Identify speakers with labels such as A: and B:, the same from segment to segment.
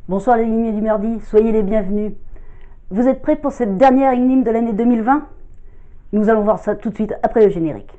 A: Bonsoir les lumières du mardi, soyez les bienvenus. Vous êtes prêts pour cette dernière énigme de l'année 2020? Nous allons voir ça tout de suite après le générique.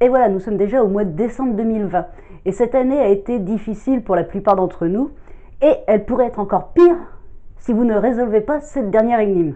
A: Et voilà, nous sommes déjà au mois de décembre 2020. Et cette année a été difficile pour la plupart d'entre nous. Et elle pourrait être encore pire si vous ne résolvez pas cette dernière énigme.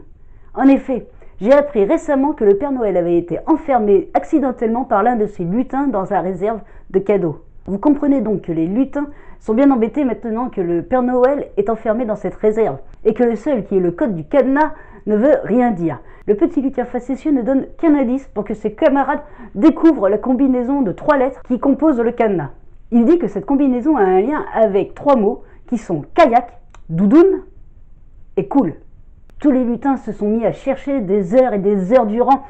A: En effet, j'ai appris récemment que le Père Noël avait été enfermé accidentellement par l'un de ses lutins dans sa réserve de cadeaux. Vous comprenez donc que les lutins sont bien embêtés maintenant que le Père Noël est enfermé dans cette réserve et que le seul qui est le code du cadenas ne veut rien dire. Le petit lutin facétieux ne donne qu'un indice pour que ses camarades découvrent la combinaison de 3 lettres qui composent le cadenas. Il dit que cette combinaison a un lien avec 3 mots qui sont kayak, doudoune et cool. Tous les lutins se sont mis à chercher des heures et des heures durant,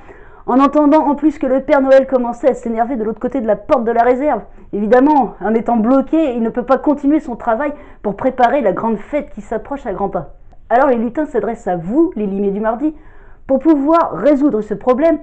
A: en entendant en plus que le Père Noël commençait à s'énerver de l'autre côté de la porte de la réserve. Évidemment, en étant bloqué, il ne peut pas continuer son travail pour préparer la grande fête qui s'approche à grands pas. Alors les lutins s'adressent à vous, les limiers du mardi, pour pouvoir résoudre ce problème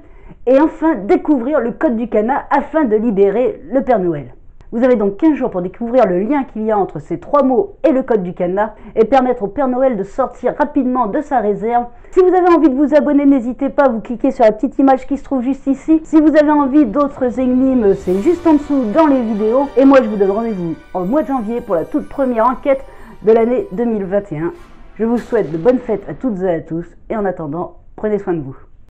A: et enfin découvrir le code du cadenas afin de libérer le Père Noël. Vous avez donc 15 jours pour découvrir le lien qu'il y a entre ces 3 mots et le code du cadenas et permettre au Père Noël de sortir rapidement de sa réserve. Si vous avez envie de vous abonner, n'hésitez pas, vous cliquez sur la petite image qui se trouve juste ici. Si vous avez envie d'autres énigmes, c'est juste en dessous dans les vidéos. Et moi je vous donne rendez-vous au mois de janvier pour la toute première enquête de l'année 2021. Je vous souhaite de bonnes fêtes à toutes et à tous et en attendant, prenez soin de vous.